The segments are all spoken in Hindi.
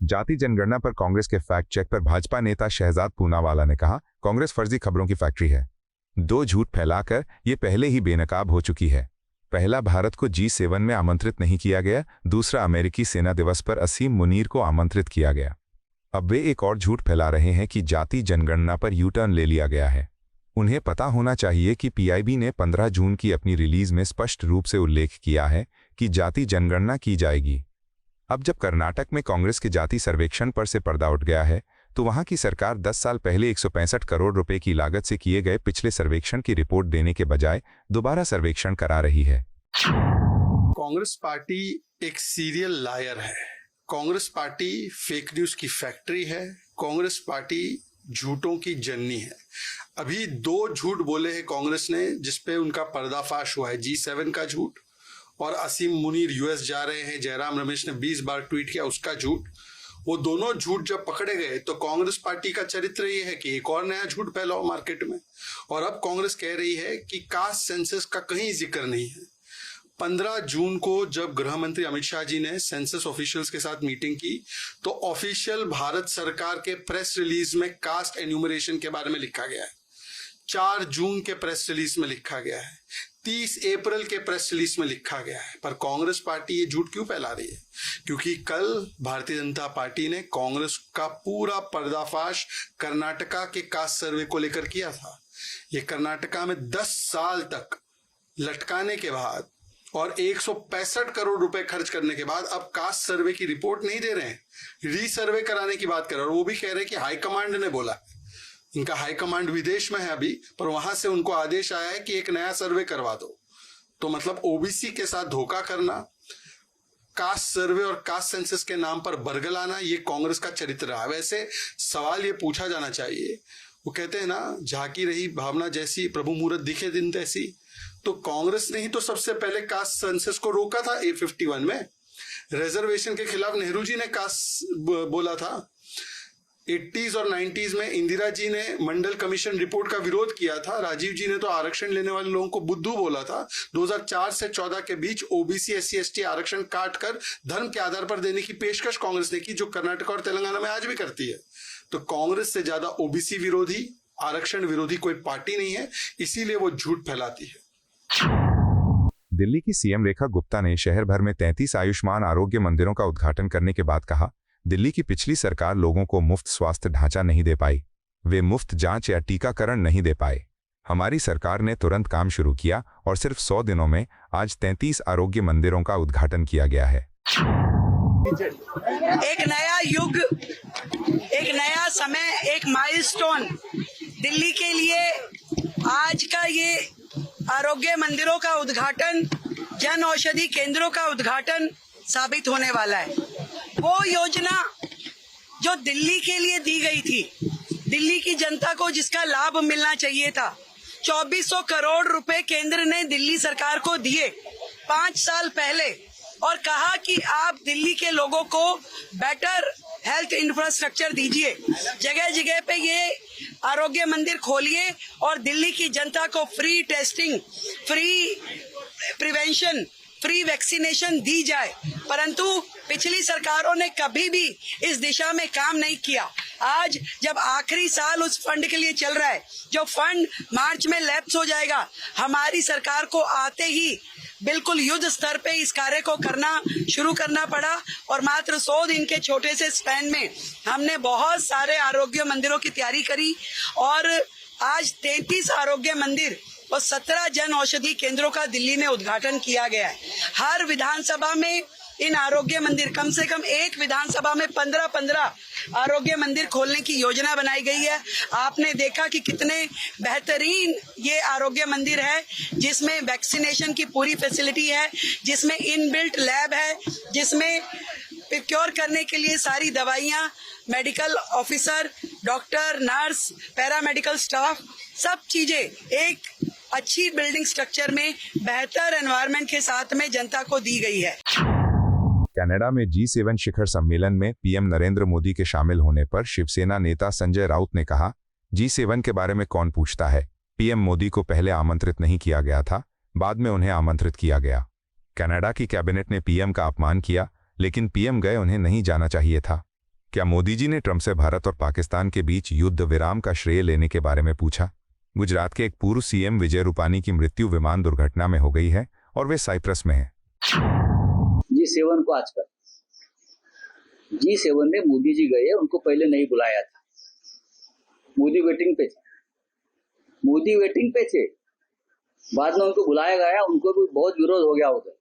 जाति जनगणना पर कांग्रेस के फैक्ट चेक पर भाजपा नेता शहजाद पूनावाला ने कहा, कांग्रेस फर्जी खबरों की फैक्ट्री है। 2 झूठ फैलाकर ये पहले ही बेनकाब हो चुकी है। पहला, भारत को G7 में आमंत्रित नहीं किया गया। दूसरा, अमेरिकी सेना दिवस पर असीम मुनीर को आमंत्रित किया गया। अब वे एक और झूठ फैला रहे हैं कि जाति जनगणना पर यू टर्न ले लिया गया है। उन्हें पता होना चाहिए कि PIB ने 15 जून की अपनी रिलीज में स्पष्ट रूप से उल्लेख किया है कि जाति जनगणना की जाएगी। अब जब कर्नाटक में कांग्रेस के जाति सर्वेक्षण पर से पर्दा उठ गया है, तो वहां की सरकार 10 साल पहले 165 करोड़ रुपए की लागत से किए गए पिछले सर्वेक्षण की रिपोर्ट देने के बजाय दोबारा सर्वेक्षण करा रही है। कांग्रेस पार्टी एक सीरियल लायर है। कांग्रेस पार्टी फेक न्यूज की फैक्ट्री है। कांग्रेस पार्टी झूठों की जननी है। अभी 2 झूठ बोले हैं कांग्रेस ने, जिसपे उनका पर्दाफाश हुआ है। G7 का झूठ और असीम मुनीर US जा रहे हैं, जयराम रमेश ने 20 बार ट्वीट किया, उसका झूठ। वो दोनों झूठ जब पकड़े गए तो कांग्रेस पार्टी का चरित्र ये है कि एक और नया झूठ फैलाओ मार्केट में। और अब कांग्रेस कह रही है कि कास्ट सेंसस का कहीं जिक्र नहीं है। 15 जून को जब गृह मंत्री अमित शाह जी ने सेंसस ऑफिशियल्स के साथ मीटिंग की, तो ऑफिशियल भारत सरकार के प्रेस रिलीज में कास्ट एन्यूमरेशन के बारे में लिखा गया है। 4 जून के प्रेस रिलीज में लिखा गया है। 30 अप्रैल के प्रेस रिलीज में लिखा गया है। पर कांग्रेस पार्टी ये झूठ क्यों फैला रही है? क्योंकि कल भारतीय जनता पार्टी ने कांग्रेस का पूरा पर्दाफाश कर्नाटका के कास्ट सर्वे को लेकर किया था। ये कर्नाटका में 10 साल तक लटकाने के बाद और 165 करोड़ रुपए खर्च करने के बाद अब कास्ट सर्वे की रिपोर्ट नहीं दे रहे हैं, रीसर्वे कराने की बात कर रहे हैं। और वो भी कह रहे हैं कि हाईकमांड ने बोला। इनका हाईकमांड विदेश में है अभी, पर वहां से उनको आदेश आया है कि एक नया सर्वे करवा दो। तो मतलब OBC के साथ धोखा करना, कास्ट सर्वे और कास्ट सेंसस के नाम पर बरगलाना, ये कांग्रेस का चरित्र है। वैसे सवाल ये पूछा जाना चाहिए, वो कहते हैं ना, झांकी रही भावना जैसी, प्रभु मूरत दिखे दिन तैसी। तो कांग्रेस ने ही तो सबसे पहले कास्ट सेंसस को रोका था। A51 में रिजर्वेशन के खिलाफ नेहरू जी ने कास्ट बोला था। 80s और 90s में इंदिरा जी ने मंडल कमीशन रिपोर्ट का विरोध किया था। राजीव जी ने तो आरक्षण लेने वाले लोगों को बुद्धू बोला था। 2004 से 14 के बीच OBC SC/ST आरक्षण काटकर धर्म के आधार पर देने की पेशकश कांग्रेस ने की, जो कर्नाटक और तेलंगाना में आज भी करती है। तो कांग्रेस से ज्यादा OBC विरोधी, आरक्षण विरोधी कोई पार्टी नहीं है, इसीलिए वो झूठ फैलाती है। दिल्ली की CM रेखा गुप्ता ने शहर भर में 33 आयुष्मान आरोग्य मंदिरों का उद्घाटन करने के बाद कहा, दिल्ली की पिछली सरकार लोगों को मुफ्त स्वास्थ्य ढांचा नहीं दे पाई, वे मुफ्त जांच या टीकाकरण नहीं दे पाए। हमारी सरकार ने तुरंत काम शुरू किया और सिर्फ 100 दिनों में आज 33 आरोग्य मंदिरों का उद्घाटन किया गया है। एक नया युग, एक नया समय, एक माइलस्टोन दिल्ली के लिए आज का ये आरोग्य मंदिरों का उद्घाटन, जन औषधि केंद्रों का उद्घाटन साबित होने वाला है। वो योजना जो दिल्ली के लिए दी गई थी, दिल्ली की जनता को जिसका लाभ मिलना चाहिए था, 2400 करोड़ रुपए केंद्र ने दिल्ली सरकार को दिए 5 साल पहले और कहा कि आप दिल्ली के लोगों को बेटर हेल्थ इंफ्रास्ट्रक्चर दीजिए, जगह जगह पे ये आरोग्य मंदिर खोलिए और दिल्ली की जनता को free testing, free prevention, free vaccination दी जाए। परंतु पिछली सरकारों ने कभी भी इस दिशा में काम नहीं किया। आज जब आखिरी साल उस फंड के लिए चल रहा है, जो फंड मार्च में लैप्स हो जाएगा, हमारी सरकार को आते ही बिल्कुल युद्ध स्तर पे इस कार्य को शुरू करना पड़ा और मात्र 100 दिन के छोटे से स्पैन में हमने बहुत सारे आरोग्य मंदिरों की तैयारी करी और आज 33 आरोग्य मंदिर और 17 जन औषधि केंद्रों का दिल्ली में उद्घाटन किया गया है। हर विधानसभा में इन आरोग्य मंदिर, कम से कम एक विधानसभा में 15-15 आरोग्य मंदिर खोलने की योजना बनाई गई है। आपने देखा कि कितने बेहतरीन ये आरोग्य मंदिर है, जिसमें वैक्सीनेशन की पूरी फैसिलिटी है, जिसमें इनबिल्ट लैब है, जिसमें प्रोक्योर करने के लिए सारी दवाइयाँ, medical officer, doctor, nurse, paramedical staff, सब चीजें एक अच्छी बिल्डिंग स्ट्रक्चर में बेहतर एनवायरनमेंट के साथ में जनता को दी गई है। कनाडा में G7 शिखर सम्मेलन में PM नरेंद्र मोदी के शामिल होने पर शिवसेना नेता संजय राउत ने कहा, G7 के बारे में कौन पूछता है? PM मोदी को पहले आमंत्रित नहीं किया गया था, बाद में उन्हें आमंत्रित किया गया। कनाडा की कैबिनेट ने पीएम का अपमान किया, लेकिन पीएम गए, उन्हें नहीं जाना चाहिए था। क्या मोदी जी ने ट्रंप से भारत और पाकिस्तान के बीच युद्ध विराम का श्रेय लेने के बारे में पूछा? गुजरात के एक पूर्व सीएम विजय रूपानी की मृत्यु विमान दुर्घटना में हो गई है और वे साइप्रस में हैं। G7 को आजकल G7 में मोदी जी गए, उनको पहले नहीं बुलाया था। मोदी वेटिंग पे थे। बाद में उनको बुलाया गया, उनको भी बहुत विरोध हो गया उधर।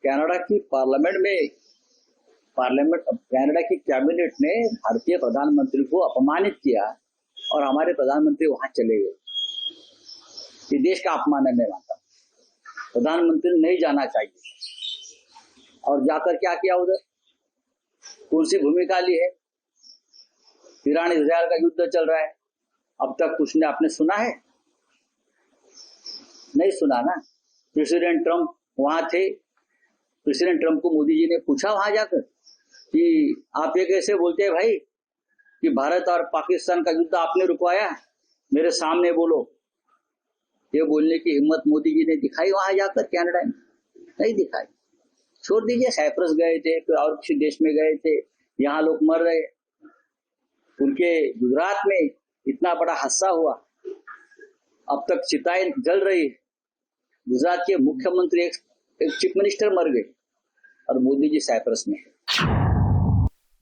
कनाडा की कनाडा की कैबिनेट ने भारतीय प्रधानमंत्री को अपमानित किया और हमारे प्रधानमंत्री वहां चले गए। ये देश का अपमान है, मैं मानता हूं। प्रधानमंत्री नहीं जाना चाहिए। और जाकर क्या किया उधर, कौन सी भूमिका ली है? ईरान इजरायल का युद्ध चल रहा है, अब तक कुछ ने आपने सुना है? नहीं सुना ना। प्रेसिडेंट ट्रंप वहां थे, प्रेसिडेंट ट्रंप को मोदी जी ने पूछा वहां जाकर कि आप ये कैसे बोलते हैं भाई कि भारत और पाकिस्तान का युद्ध आपने रुकवाया, मेरे सामने बोलो। ये बोलने की हिम्मत मोदी जी ने दिखाई वहां जाकर कनाडा में? नहीं दिखाई। छोड़ दीजिए, साइप्रस गए थे, फिर और किसी देश में गए थे, यहाँ लोग मर रहे। उनके गुजरात में इतना बड़ा हादसा हुआ, अब तक चिताएं जल रही है। गुजरात के मुख्यमंत्री एक चीफ मिनिस्टर मर गए और मोदी जी साइप्रस में।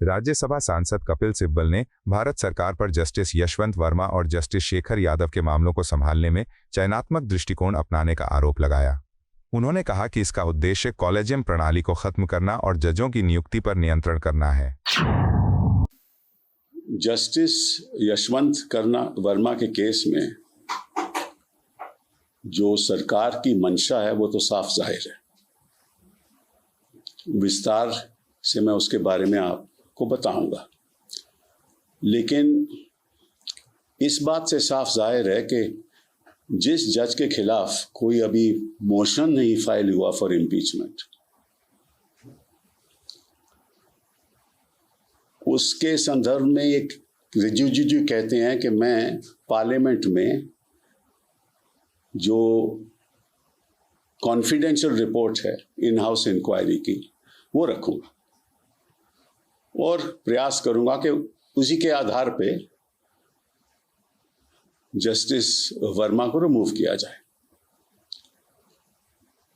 राज्यसभा सांसद कपिल सिब्बल ने भारत सरकार पर जस्टिस यशवंत वर्मा और जस्टिस शेखर यादव के मामलों को संभालने में चयनात्मक दृष्टिकोण अपनाने का आरोप लगाया। उन्होंने कहा कि इसका उद्देश्य कॉलेजियम प्रणाली को खत्म करना और जजों की नियुक्ति पर नियंत्रण करना है। जस्टिस यशवंत वर्मा के केस में जो सरकार की मंशा है वो तो साफ जाहिर है। विस्तार से मैं उसके बारे में आपको बताऊंगा, लेकिन इस बात से साफ जाहिर है कि जिस जज के खिलाफ कोई अभी मोशन नहीं फाइल हुआ फॉर इम्पीचमेंट, उसके संदर्भ में एक रिजिजू कहते हैं कि मैं पार्लियामेंट में जो कॉन्फिडेंशियल रिपोर्ट है इन हाउस इंक्वायरी की वो रखूंगा और प्रयास करूंगा कि उसी के आधार पे जस्टिस वर्मा को रिमूव किया जाए।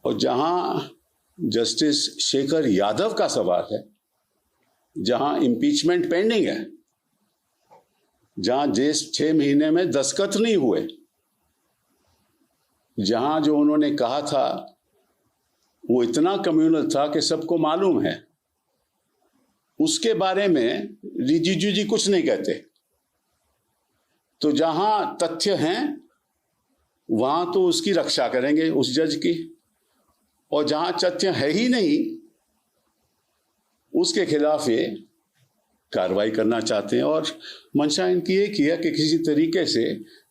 और जहां जस्टिस शेखर यादव का सवाल है, जहां इम्पीचमेंट पेंडिंग है, जहां 6 महीने में दस्तखत नहीं हुए, जहां जो उन्होंने कहा था वो इतना कम्युनल था कि सबको मालूम है, उसके बारे में रिजिजू जी कुछ नहीं कहते। तो जहां तथ्य हैं वहां तो उसकी रक्षा करेंगे उस जज की, और जहां तथ्य है ही नहीं उसके खिलाफ ये कार्रवाई करना चाहते हैं। और मंशा इनकी एक ही है कि किसी तरीके से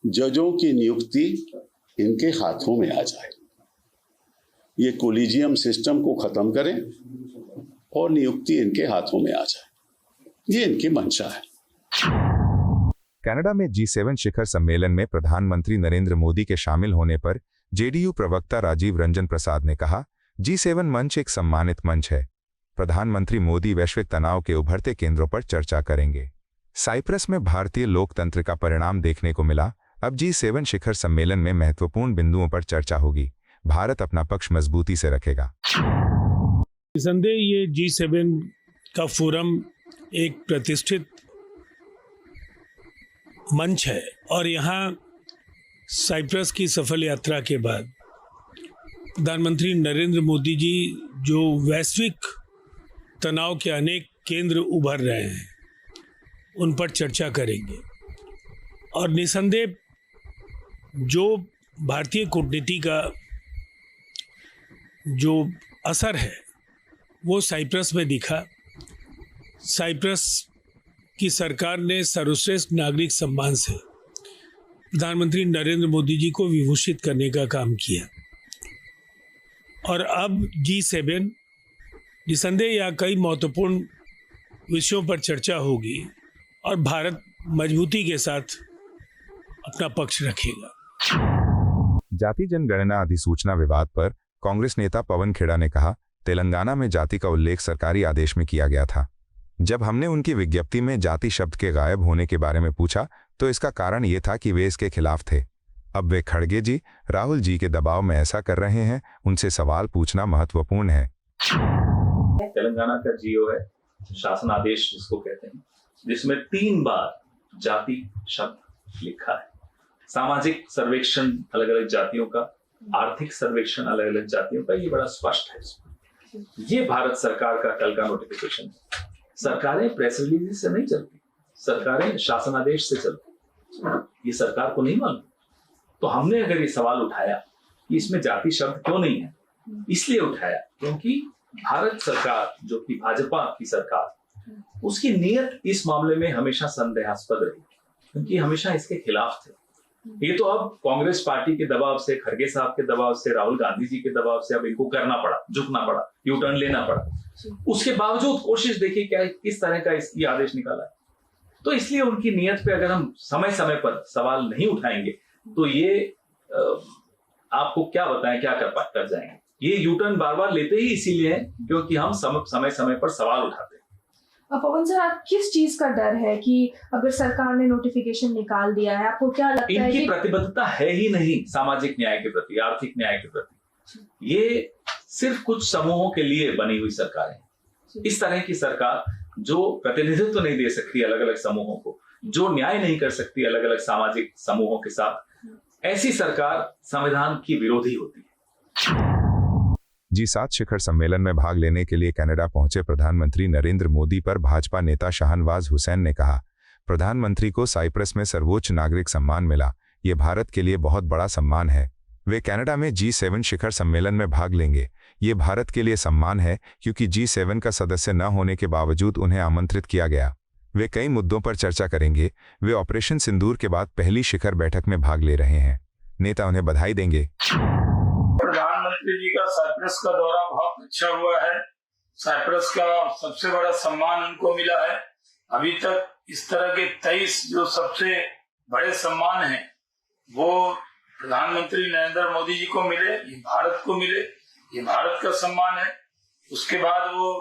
जजों की नियुक्ति इनके हाथों में आ जाए, ये कोलिजियम सिस्टम को खत्म करें और नियुक्ति इनके हाथों में आ जाए, ये इनकी मंशा है। कनाडा में G7 शिखर सम्मेलन में प्रधानमंत्री नरेंद्र मोदी के शामिल होने पर जेडीयू प्रवक्ता राजीव रंजन प्रसाद ने कहा, G7 मंच एक सम्मानित मंच है। प्रधानमंत्री मोदी वैश्विक तनाव के उभरते केंद्रों पर चर्चा करेंगे। साइप्रस में भारतीय लोकतंत्र का परिणाम देखने को मिला। अब G7 शिखर सम्मेलन में महत्वपूर्ण बिंदुओं पर चर्चा होगी। भारत अपना पक्ष मजबूती से रखेगा। निसंदेह ये G7 का फोरम एक प्रतिष्ठित मंच है और यहाँ साइप्रस की सफल यात्रा के बाद प्रधानमंत्री नरेंद्र मोदी जी जो वैश्विक तनाव के अनेक केंद्र उभर रहे हैं उन पर चर्चा करेंगे। और निसंदेह जो भारतीय कूटनीति का जो असर है वो साइप्रस में दिखा। साइप्रस की सरकार ने सर्वश्रेष्ठ नागरिक सम्मान से प्रधानमंत्री नरेंद्र मोदी जी को विभूषित करने का काम किया। और अब G7 निसंदेह या कई महत्वपूर्ण विषयों पर चर्चा होगी और भारत मजबूती के साथ अपना पक्ष रखेगा। जाति जनगणना अधिसूचना विवाद पर कांग्रेस नेता पवन खेड़ा ने कहा, तेलंगाना में जाति का उल्लेख सरकारी आदेश में किया गया था। जब हमने उनकी विज्ञप्ति में जाति शब्द के गायब होने के बारे में पूछा तो इसका कारण ये था कि वे इसके खिलाफ थे। अब वे खड़गे जी, राहुल जी के दबाव में ऐसा कर रहे हैं, उनसे सवाल पूछना महत्वपूर्ण है। तेलंगाना का जीओ है, शासन आदेश जिसको कहते हैं, जिसमें 3 बार जाति शब्द लिखा है। सामाजिक सर्वेक्षण अलग अलग जातियों का, आर्थिक सर्वेक्षण अलग अलग जातियों का, ये बड़ा स्पष्ट है। ये भारत सरकार का कल का नोटिफिकेशन है। सरकारें प्रेस रिलीज से नहीं चलती, सरकारें शासन आदेश से चलती। ये सरकार को नहीं मालूम। तो हमने अगर ये सवाल उठाया कि इसमें जाति शब्द क्यों नहीं है, इसलिए उठाया क्योंकि भारत सरकार, जो कि भाजपा की सरकार, उसकी नीयत इस मामले में हमेशा संदेहास्पद रही, क्योंकि हमेशा इसके खिलाफ थे। ये तो अब कांग्रेस पार्टी के दबाव से, खड़गे साहब के दबाव से, राहुल गांधी जी के दबाव से अब इनको करना पड़ा, झुकना पड़ा, यू टर्न लेना पड़ा। उसके बावजूद कोशिश देखिए क्या किस तरह का इसकी आदेश निकाला है। तो इसलिए उनकी नीयत पे अगर हम समय समय पर सवाल नहीं उठाएंगे तो ये आपको क्या बताएं, क्या कर जाएंगे। ये यू टर्न बार बार लेते ही इसीलिए है क्योंकि हम समय समय पर सवाल उठाते हैं। पवन सर, आप किस चीज का डर है कि अगर सरकार ने नोटिफिकेशन निकाल दिया है, आपको क्या लगता है? इनकी प्रतिबद्धता है ही नहीं सामाजिक न्याय के प्रति, आर्थिक न्याय के प्रति। ये सिर्फ कुछ समूहों के लिए बनी हुई सरकार है। इस तरह की सरकार जो प्रतिनिधित्व नहीं दे सकती अलग अलग समूहों को, जो न्याय नहीं कर सकती अलग अलग सामाजिक समूहों के साथ, ऐसी सरकार संविधान की विरोधी होती है। G7 शिखर सम्मेलन में भाग लेने के लिए कनाडा पहुंचे प्रधानमंत्री नरेंद्र मोदी पर भाजपा नेता शाहनवाज हुसैन ने कहा, प्रधानमंत्री को साइप्रस में सर्वोच्च नागरिक सम्मान मिला, ये भारत के लिए बहुत बड़ा सम्मान है। वे कनाडा में G7 शिखर सम्मेलन में भाग लेंगे। ये भारत के लिए सम्मान है क्योंकि G7 का सदस्य न होने के बावजूद उन्हें आमंत्रित किया गया। वे कई मुद्दों पर चर्चा करेंगे। वे ऑपरेशन सिंदूर के बाद पहली शिखर बैठक में भाग ले रहे हैं। नेता उन्हें बधाई देंगे। प्रधानमंत्री जी का साइप्रस का दौरा बहुत अच्छा हुआ है। साइप्रस का सबसे बड़ा सम्मान उनको मिला है। अभी तक इस तरह के 23 जो सबसे बड़े सम्मान हैं वो प्रधानमंत्री नरेंद्र मोदी जी को मिले, ये भारत को मिले, ये भारत का सम्मान है। उसके बाद वो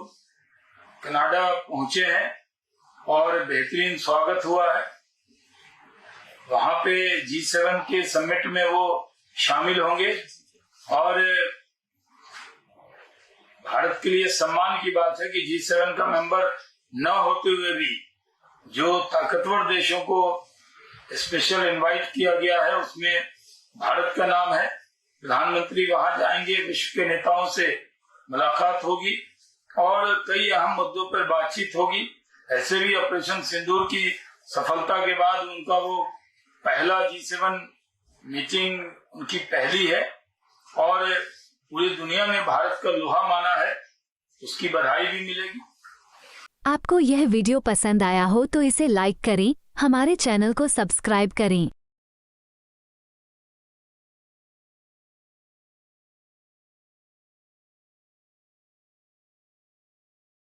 कनाडा पहुंचे हैं और बेहतरीन स्वागत हुआ है। वहां पे G7 के समिट में वो शामिल होंगे और भारत के लिए सम्मान की बात है कि G7 का मेंबर न होते हुए भी जो ताकतवर देशों को स्पेशल इनवाइट किया गया है उसमें भारत का नाम है। प्रधानमंत्री वहां जाएंगे, विश्व के नेताओं से मुलाकात होगी और कई अहम मुद्दों पर बातचीत होगी। ऐसे भी ऑपरेशन सिंदूर की सफलता के बाद उनका वो पहला G7 मीटिंग उनकी पहली है और पूरी दुनिया में भारत का लोहा माना है, उसकी बधाई भी मिलेगी। आपको यह वीडियो पसंद आया हो तो इसे लाइक करें, हमारे चैनल को सब्सक्राइब करें।